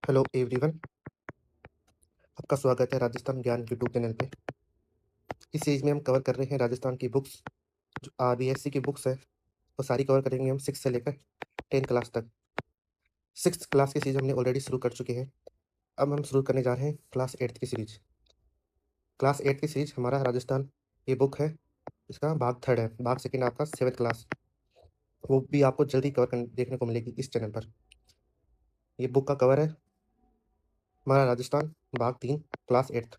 Hello everyone, आपका स्वागत है राजस्थान ज्ञान यूट्यूब चैनल पे। इस सीरीज में हम कवर कर रहे हैं राजस्थान की बुक्स। जो आरबीएससी की बुक्स है वो सारी कवर करेंगे हम 6 से लेकर 10 क्लास तक। 6th क्लास की सीरीज हमने ऑलरेडी शुरू कर चुके हैं। अब हम शुरू करने जा रहे हैं क्लास 8th की सीरीज। क्लास 8th की सीरीज हमारा राजस्थान ये बुक है, इसका भाग 3rd है। भाग 2nd आपका 7th क्लास, वो भी आपको जल्दी देखने को मिलेगी इस चैनल पर। ये बुक का कवर है हमारा राजस्थान भाग 3 क्लास 8th।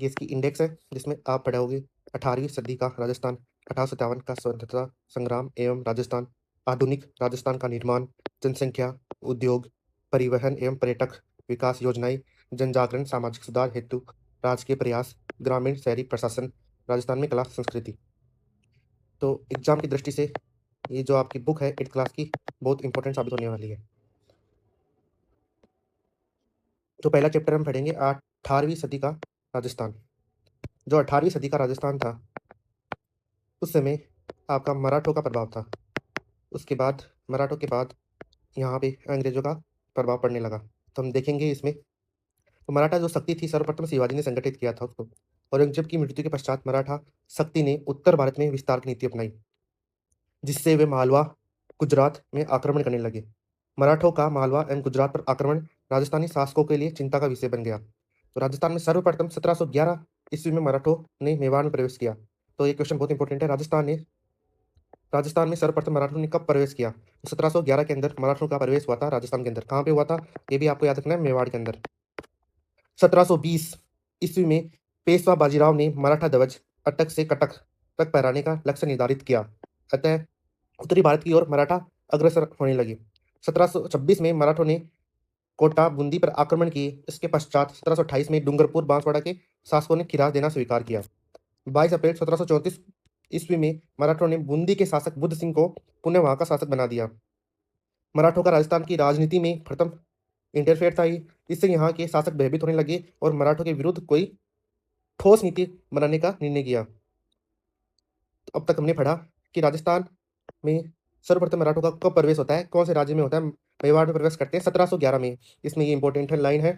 ये इसकी इंडेक्स है जिसमें आप पढ़ोगे 18वीं सदी का राजस्थान, 1857 का स्वतंत्रता संग्राम एवं राजस्थान, आधुनिक राजस्थान का निर्माण, जनसंख्या, उद्योग, परिवहन एवं पर्यटक विकास योजनाएं, जनजागरण, सामाजिक सुधार हेतु राजकीय प्रयास, ग्रामीण शहरी प्रशासन, राजस्थान में कला संस्कृति। तो एग्जाम की दृष्टि से ये जो आपकी बुक है 8th क्लास की बहुत इंपॉर्टेंट साबित होने वाली है। तो पहला चैप्टर हम पढ़ेंगे 18वीं सदी का राजस्थान। जो 18वीं सदी का राजस्थान था उस समय आपका मराठों का प्रभाव था। उसके बाद मराठों के बाद यहाँ पे अंग्रेजों का प्रभाव पड़ने लगा। तो हम देखेंगे इसमें तो मराठा जो शक्ति थी सर्वप्रथम शिवाजी ने संगठित किया था उसको। औरंगजेब की मृत्यु के पश्चात मराठा शक्ति ने उत्तर भारत में विस्तार की नीति अपनाई, जिससे वे मालवा गुजरात में आक्रमण करने लगे। मराठों का मालवा एवं गुजरात पर आक्रमण राजस्थानी शासकों के लिए चिंता का विषय बन गया। तो राजस्थान में सर्वप्रथम 1711 ईस्वी में मराठों ने मेवाड़ में प्रवेश किया। तो ये क्वेश्चन बहुत इंपॉर्टेंट है। राजस्थान में सर्वप्रथम मराठों ने कब प्रवेश किया? 1711 के अंदर मराठों का प्रवेश हुआ था राजस्थान के अंदर। कहाँ पे हुआ था ये भी आपको याद रखना है, मेवाड़ के अंदर। 1720 ईस्वी में पेशवा बाजीराव ने मराठा ध्वज अटक से कटक तक फहराने का लक्ष्य निर्धारित किया। अतः उत्तरी भारत की ओर मराठा अग्रसर होने लगे। 1726 में मराठों ने कोटा बूंदी पर आक्रमण किए। इसके पश्चात 1728 में डूंगरपुर बांसवाड़ा के शासकों ने खिराज देना स्वीकार किया। 22 अप्रैल 1734 ईस्वी में मराठों ने बूंदी के शासक बुद्ध सिंह को पुनः वहां का शासक बना दिया। मराठों का राजस्थान की राजनीति में प्रथम इंटरफेयर था ये। इससे यहाँ के शासक भयभीत होने लगे और मराठों के विरुद्ध कोई ठोस नीति बनाने का निर्णय किया। तो अब तक हमने पढ़ा कि राजस्थान में सर्वप्रथम मराठों का कब प्रवेश होता है, कौन से राज्य में होता है? मेवाड़ में प्रवेश करते हैं 1711 में। इसमें ये इंपॉर्टेंट लाइन है।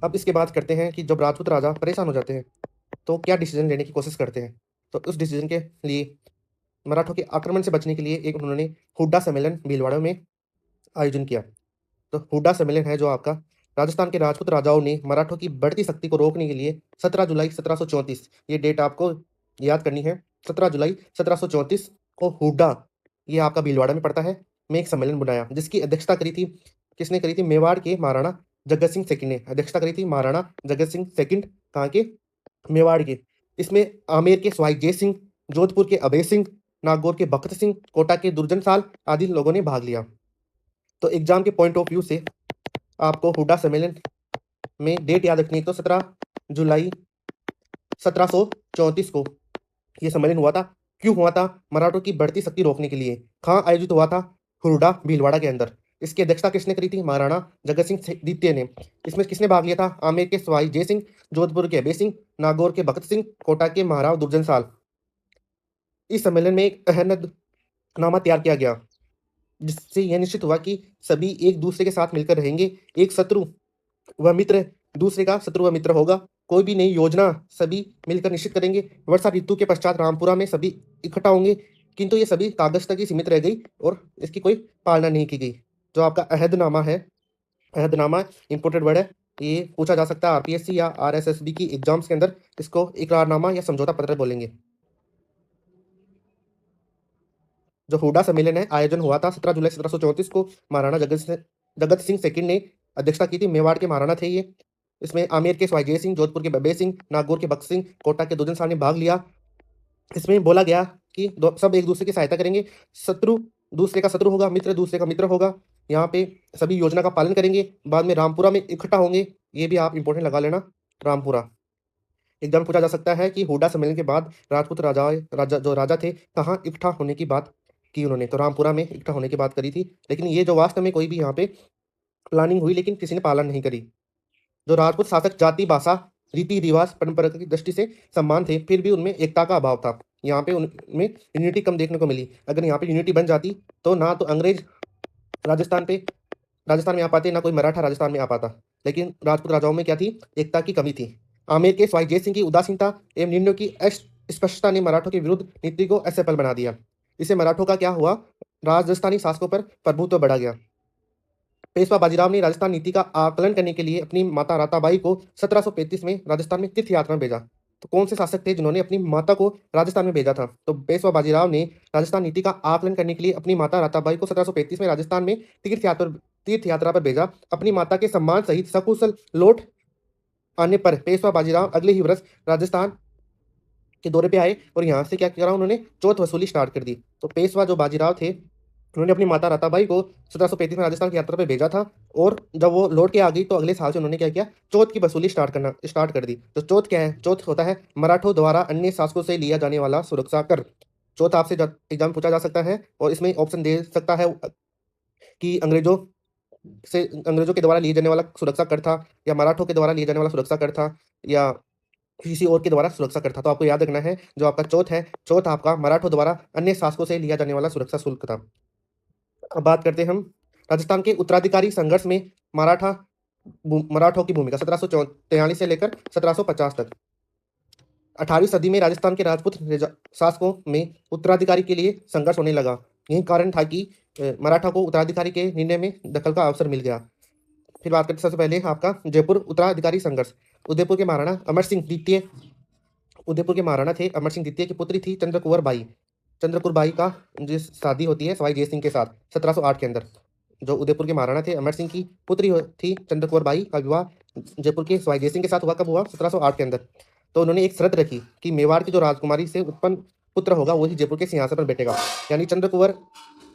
अब इसके बाद करते हैं कि जब राजपूत राजा परेशान हो जाते हैं तो क्या डिसीजन लेने की कोशिश करते हैं। तो उस डिसीजन के लिए मराठों के आक्रमण से बचने के लिए एक उन्होंने हुड्डा सम्मेलन भीलवाड़ा में आयोजन किया। तो हुड्डा सम्मेलन है जो आपका राजस्थान के राजपूत राजाओं ने मराठों की बढ़ती शक्ति को रोकने के लिए 17 जुलाई 1734, ये डेट आपको याद करनी है, 17 जुलाई 1734 को हुड्डा, ये आपका भीलवाड़ा में पड़ता है, में एक सम्मेलन बुलाया जिसकी अध्यक्षता करी थी, किसने करी थी? मेवाड़ के महाराणा जगत सिंह सेकंड ने अध्यक्षता करी थी। महाराणा जगत सिंह सेकंड कहाँ के? मेवाड़ के। इसमें आमेर के सवाई जय सिंह, जोधपुर के अभय सिंह, नागौर के बख्त सिंह, कोटा के दुर्जन साल आदि लोगों ने भाग लिया। तो एग्जाम के पॉइंट ऑफ व्यू से आपको हुड्डा सम्मेलन में डेट याद रखनी है। तो 17 जुलाई 1734 को यह सम्मेलन हुआ था। क्यों हुआ था? मराठों की बढ़ती शक्ति रोकने के लिए। कहाँ आयोजित हुआ था? हुड्डा भीलवाड़ा के अंदर। इसकी अध्यक्षता किसने करी थी? महाराणा जगत सिंह द्वितीय ने। इसमें किसने भाग लिया था? आमेर के सवाई जय सिंह, जोधपुर के अभय सिंह, नागौर के भगत सिंह, कोटा के महाराव दुर्जन साल। इस सम्मेलन में एक अहमदनामा तैयार किया गया जिससे यह निश्चित हुआ कि सभी एक दूसरे के साथ मिलकर रहेंगे। एक शत्रु व मित्र दूसरे का शत्रु व मित्र होगा। कोई भी नई योजना सभी मिलकर निश्चित करेंगे। वर्षा ऋतु के पश्चात रामपुरा में सभी इकट्ठा होंगे, किंतु ये सभी कागज तक ही सीमित रह गई और इसकी कोई पालना नहीं की गई। जो आपका अहदनामा है, अहदनामा इंपोर्टेड वर्ड है, ये पूछा जा सकता है आरपीएससी या आरएसएसबी की एग्जाम्स के अंदर। इसको इकरारनामा या समझौता पत्र बोलेंगे। जो हुड्डा सम्मेलन है आयोजन हुआ था 17 जुलाई 1734 को। महाराणा जगत सिंह सेकंड ने अध्यक्षता की थी। मेवाड़ के महाराणा थे ये। इसमें आमेर के सवाई जय सिंह, जोधपुर के बब्बे सिंह, नागौर के बख्त सिंह, कोटा के दुर्जन साल ने भाग लिया। इसमें बोला गया कि सब एक दूसरे की सहायता करेंगे। शत्रु दूसरे का शत्रु होगा, मित्र दूसरे का मित्र होगा। यहाँ पे सभी योजना का पालन करेंगे। बाद में रामपुरा में इकट्ठा होंगे। ये भी आप इंपॉर्टेंट लगा लेना, रामपुरा। एकदम पूछा जा सकता है कि हुड्डा सम्मेलन के बाद राजपूत जो राजा थे कहाँ इकट्ठा होने की बात की उन्होंने? तो रामपुरा में इकट्ठा होने की बात करी थी। लेकिन ये जो वास्तव में कोई भी यहाँ पे प्लानिंग हुई लेकिन किसी ने पालन नहीं करी। जो राजपूत शासक जाति, भाषा, रीति रिवाज, परंपरा की दृष्टि से समान थे, फिर भी उनमें एकता का अभाव था। यहाँ पे उनमें यूनिटी कम देखने को मिली। अगर यहाँ पे यूनिटी बन जाती तो ना तो अंग्रेज राजस्थान पे राजस्थान में आ पाते, ना कोई मराठा राजस्थान में आ पाता। लेकिन राजपूत राजाओं में क्या थी? एकता की कमी थी। आमेर के सवाई जय सिंह की उदासीनता एवं निर्णयों की अस्पष्टता ने मराठों के विरुद्ध नीति को असफल बना दिया। इससे मराठों का क्या हुआ? राजस्थानी शासकों पर प्रभुत्व बढ़ा गया। पेशवा बाजीराव ने राजस्थान नीति का आकलन करने के लिए अपनी माता राताबाई को 1735 में राजस्थान में तीर्थ यात्रा में भेजा। तो कौन से शासक थे जिन्होंने अपनी माता को राजस्थान में भेजा था? तो पेशवा बाजीराव ने राजस्थान नीति का आकलन करने के लिए अपनी माता राताबाई को 1735 में राजस्थान में तीर्थ यात्रा पर भेजा। अपनी माता के सम्मान सहित सकुशल लौट आने पर पेशवा बाजीराव अगले ही वर्ष राजस्थान के दौरे पे आए और यहाँ से क्या करा? उन्होंने चौथ वसूली स्टार्ट कर दी। तो पेशवा जो बाजीराव थे, उन्होंने अपनी माता राताबाई को 1735 में राजस्थान की यात्रा पे भेजा था और जब वो लौट के आ गई तो अगले साल से उन्होंने क्या किया? चौथ की वसूली स्टार्ट कर दी। तो चौथ क्या है? चौथ होता है मराठों द्वारा अन्य शासकों से लिया जाने वाला सुरक्षा कर। चौथ आपसे एग्जाम पूछा जा सकता है और इसमें ऑप्शन दे सकता है कि अंग्रेजों के द्वारा लिए जाने वाला सुरक्षा कर था, या मराठों के द्वारा लिए जाने वाला सुरक्षा कर था, या किसी और के द्वारा सुरक्षा कर था। तो आपको याद रखना है, जो आपका चौथ है, चौथ आपका मराठों द्वारा अन्य शासकों से लिया जाने वाला सुरक्षा शुल्क था। अब बात करते हैं हम राजस्थान के उत्तराधिकारी संघर्ष में मराठों की भूमिका 1743 से लेकर 1750 तक। 18वीं सदी में राजस्थान के राजपूत शासकों में उत्तराधिकारी के लिए संघर्ष होने लगा। यही कारण था कि मराठा को उत्तराधिकारी के निर्णय में दखल का अवसर मिल गया। फिर बात करते सबसे पहले आपका जयपुर उत्तराधिकारी संघर्ष। उदयपुर के महाराणा अमर सिंह द्वितीय की पुत्री थी चंद्रकुंवर बाई। चंद्रकुंवर बाई का जो शादी होती है सवाई जय सिंह के साथ 1708 के अंदर। जो उदयपुर के महाराणा थे अमर सिंह की पुत्री थी चंद्रकुंवर बाई का विवाह जयपुर के सवाई जय सिंह के साथ हुआ। कब हुआ? 1708 के अंदर। तो उन्होंने एक शर्त रखी कि मेवाड़ की जो राजकुमारी से उत्पन्न पुत्र होगा वही जयपुर के सिंहासन पर बैठेगा। यानी चंद्रकुंवर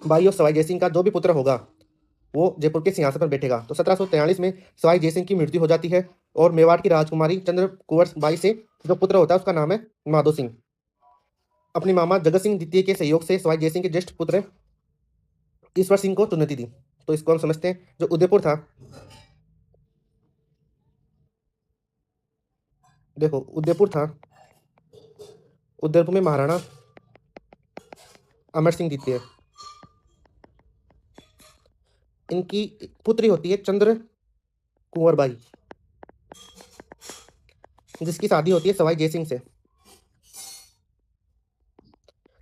बाई और सवाई जय सिंह का जो भी पुत्र होगा वो जयपुर के सिंहासन पर बैठेगा। तो 1743 में सवाई जय सिंह की मृत्यु हो जाती है और मेवाड़ की राजकुमारी चंद्रकुंवर बाई से जो पुत्र होता है उसका नाम है माधो सिंह। अपने मामा जगत सिंह द्वितीय के सहयोग से सवाई जय सिंह के ज्येष्ठ पुत्र ईश्वर सिंह को चुनौती दी। तो इसको हम समझते हैं। जो उदयपुर था, देखो उदयपुर में महाराणा अमर सिंह द्वितीय, इनकी पुत्री होती है चंद्र कुंवर बाई, जिसकी शादी होती है सवाई जय सिंह से।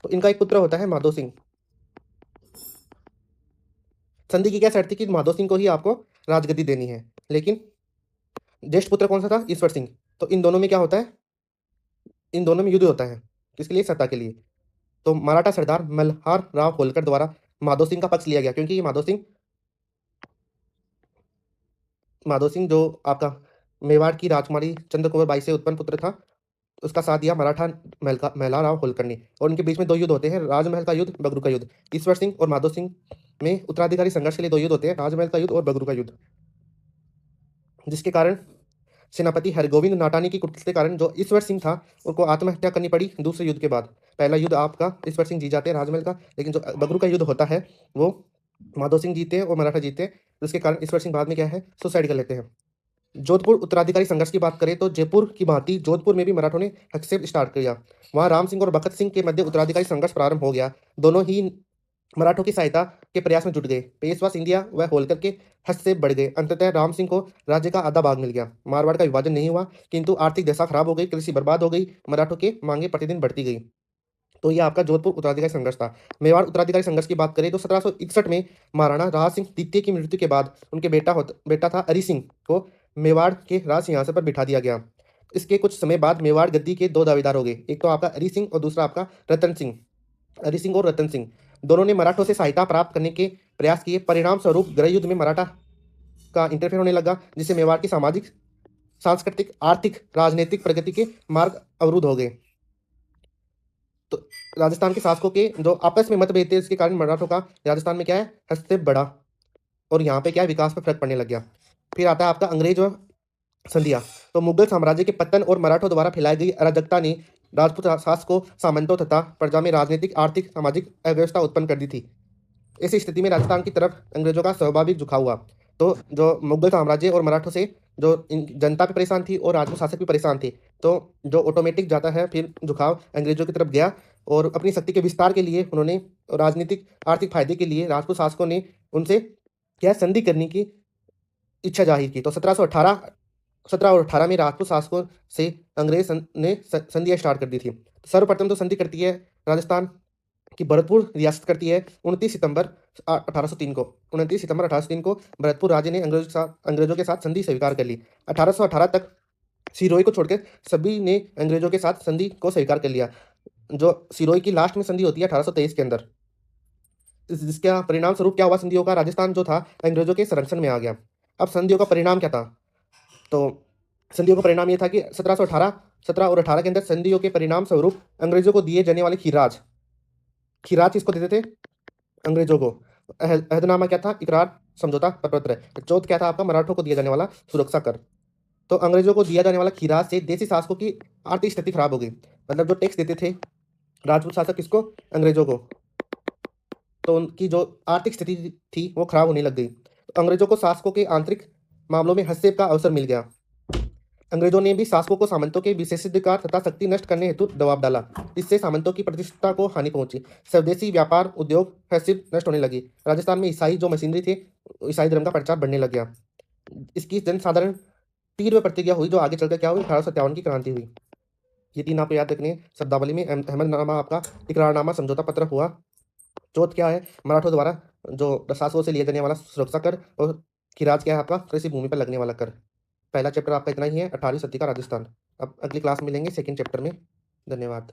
तो इनका एक पुत्र होता है माधो सिंह। संधि की क्या शर्त थी? कि माधो सिंह को ही आपको राजगद्दी देनी है। लेकिन ज्येष्ठ पुत्र कौन सा था? ईश्वर सिंह। तो इन दोनों में क्या होता है? इन दोनों में युद्ध होता है। किसके लिए? सत्ता के लिए। तो मराठा सरदार मल्हार राव होलकर द्वारा माधो सिंह का पक्ष लिया गया, क्योंकि ये माधो सिंह जो आपका मेवाड़ की राजकुमारी चंद्रकुंवर बाई से उत्पन्न पुत्र था, उसका साथ दिया मराठा मल्हार राव होलकर ने। और उनके बीच में दो युद्ध होते हैं, राजमहल का युद्ध, बगरू का युद्ध। ईश्वर सिंह और माधो सिंह में उत्तराधिकारी संघर्ष के लिए दो युद्ध होते हैं, राजमहल का युद्ध और बगरू का युद्ध, जिसके कारण सेनापति हरगोविंद नाटानी की कुटिलता के कारण जो ईश्वर सिंह था उनको आत्महत्या करनी पड़ी दूसरे युद्ध के बाद। पहला युद्ध आपका ईश्वर सिंह जीत जाते हैं राजमहल का, लेकिन जो बगरू का युद्ध होता है वो माधो सिंह जीते हैं और मराठा जीते हैं, जिसके कारण ईश्वर सिंह बाद में क्या है? सुसाइड कर लेते हैं। जोधपुर उत्तराधिकारी संघर्ष की बात करें तो जयपुर की भांति जोधपुर में भी मराठों ने हस्तक्षेप स्टार्ट किया। वहां राम सिंह और बखत सिंह के मध्य उत्तराधिकारी संघर्ष प्रारंभ हो गया। दोनों ही मराठों की सहायता के प्रयास में जुट गए। पेशवा सिंधिया व होलकर के हस्तक्षेप बढ़ गए। अंततः राम सिंह को राज्य का आधा भाग मिल गया। मारवाड़ का विभाजन नहीं हुआ, किंतु आर्थिक दशा खराब हो गई, कृषि बर्बाद हो गई, मराठों की मांगे प्रतिदिन बढ़ती गई। तो ये आपका जोधपुर उत्तराधिकारी संघर्ष था। मेवाड़ उत्तराधिकारी संघर्ष की बात करें तो 1761 में महाराणा राज सिंह द्वितीय की मृत्यु के बाद उनके बेटा था अरि सिंह को मेवाड़ के राज सिंहासन पर बिठा दिया गया। इसके कुछ समय बाद मेवाड़ गद्दी के दो दावेदार हो गए, एक तो आपका अरि सिंह और दूसरा आपका रतन सिंह। अरि सिंह और रतन सिंह दोनों ने मराठों से सहायता प्राप्त करने के प्रयास किए। परिणाम स्वरूप गृह युद्ध में मराठा का इंटरफेयर होने लगा, जिससे मेवाड़ की सामाजिक, सांस्कृतिक, आर्थिक, राजनीतिक प्रगति के मार्ग अवरुद्ध हो गए। तो राजस्थान के शासकों के जो आपस में मतभेद थे, इसके कारण मराठों का राजस्थान में क्या है? हस्तक्षेप बढ़ा और यहाँ पे क्या है? विकास पर फर्क पड़ने लग गया। फिर आता है आपका अंग्रेज व संधिया। तो मुगल साम्राज्य के पतन और मराठों द्वारा फैलाई गई अराजकता ने राजपूत शासकों, सामंतों तथा प्रजा में राजनीतिक, आर्थिक, सामाजिक अव्यवस्था उत्पन्न कर दी थी। ऐसी स्थिति में राजस्थान की तरफ अंग्रेजों का स्वाभाविक झुकाव हुआ। तो जो मुगल साम्राज्य और मराठों से जो जनता भी परेशान थी और राजपूत शासक भी परेशान थे, तो जो ऑटोमेटिक जाता है फिर झुकाव अंग्रेजों की तरफ गया। और अपनी शक्ति के विस्तार के लिए उन्होंने राजनीतिक, आर्थिक फायदे के लिए राजपूत शासकों ने उनसे क्या है, संधि करने की इच्छा जाहिर की। तो 17 और 18 में राजपूत शासकों से अंग्रेज ने संधियाँ स्टार्ट कर दी थी। सर्वप्रथम तो संधि करती है राजस्थान की भरतपुर रियासत करती है 29 सितंबर 1803 को। 29 सितंबर 1803 को भरतपुर राज्य ने अंग्रेजों के साथ संधि स्वीकार कर ली। 1818 तक सिरोही को छोड़कर सभी ने अंग्रेजों के साथ संधि को स्वीकार कर लिया। जो सिरोही की लास्ट में संधि होती है 1823 के अंदर। जिसका परिणाम स्वरूप क्या हुआ, संधियों का राजस्थान जो था अंग्रेजों के संरक्षण में आ गया। अब संधियों का परिणाम क्या था? तो संधियों का परिणाम ये था कि 17 और 18 के अंदर संधियों के परिणाम स्वरूप अंग्रेजों को दिए जाने वाले खीराज किसको देते थे? अंग्रेजों को। अहदनामा क्या था? इकरार समझौता प्रपत्र। चौथ क्या था आपका? मराठों को दिया जाने वाला सुरक्षा कर। तो अंग्रेजों को दिया जाने वाला खीराज से देसी शासकों की आर्थिक स्थिति खराब हो गई। मतलब जो टैक्स देते थे राजपूत शासक किसको? अंग्रेजों को। तो उनकी जो आर्थिक स्थिति थी वो खराब होने लग गई। तो अंग्रेजों को शासकों के आंतरिक मामलों में हस्तक्षेप का अवसर मिल गया। अंग्रेजों ने भी शासकों को सामंतों के विशेषाधिकार तथा शक्ति नष्ट करने हेतु दबाव डाला। इससे सामंतों की प्रतिष्ठा को हानि पहुंची। स्वदेशी व्यापार उद्योग हस्तक्षेप नष्ट होने लगी। राजस्थान में ईसाई जो मशीनरी थे, ईसाई धर्म का प्रचार बढ़ने लग गया। इसकी जनसाधारण तीव्र प्रतिक्रिया हुई, जो आगे चलकर क्या हुई? 1857 की क्रांति हुई। ये 3 आपको याद रखने हैं। शब्दावली में अहमदनामा आपका इकरारनामा समझौता पत्र हुआ। चौथ क्या है? मराठों द्वारा जो प्रशासकों से लिया जाने वाला सुरक्षा कर। और खिराज क्या है आपका? कृषि भूमि पर लगने वाला कर। पहला चैप्टर आपका इतना ही है, 18वीं सदी का राजस्थान। अब अगली क्लास में मिलेंगे सेकंड चैप्टर में। धन्यवाद।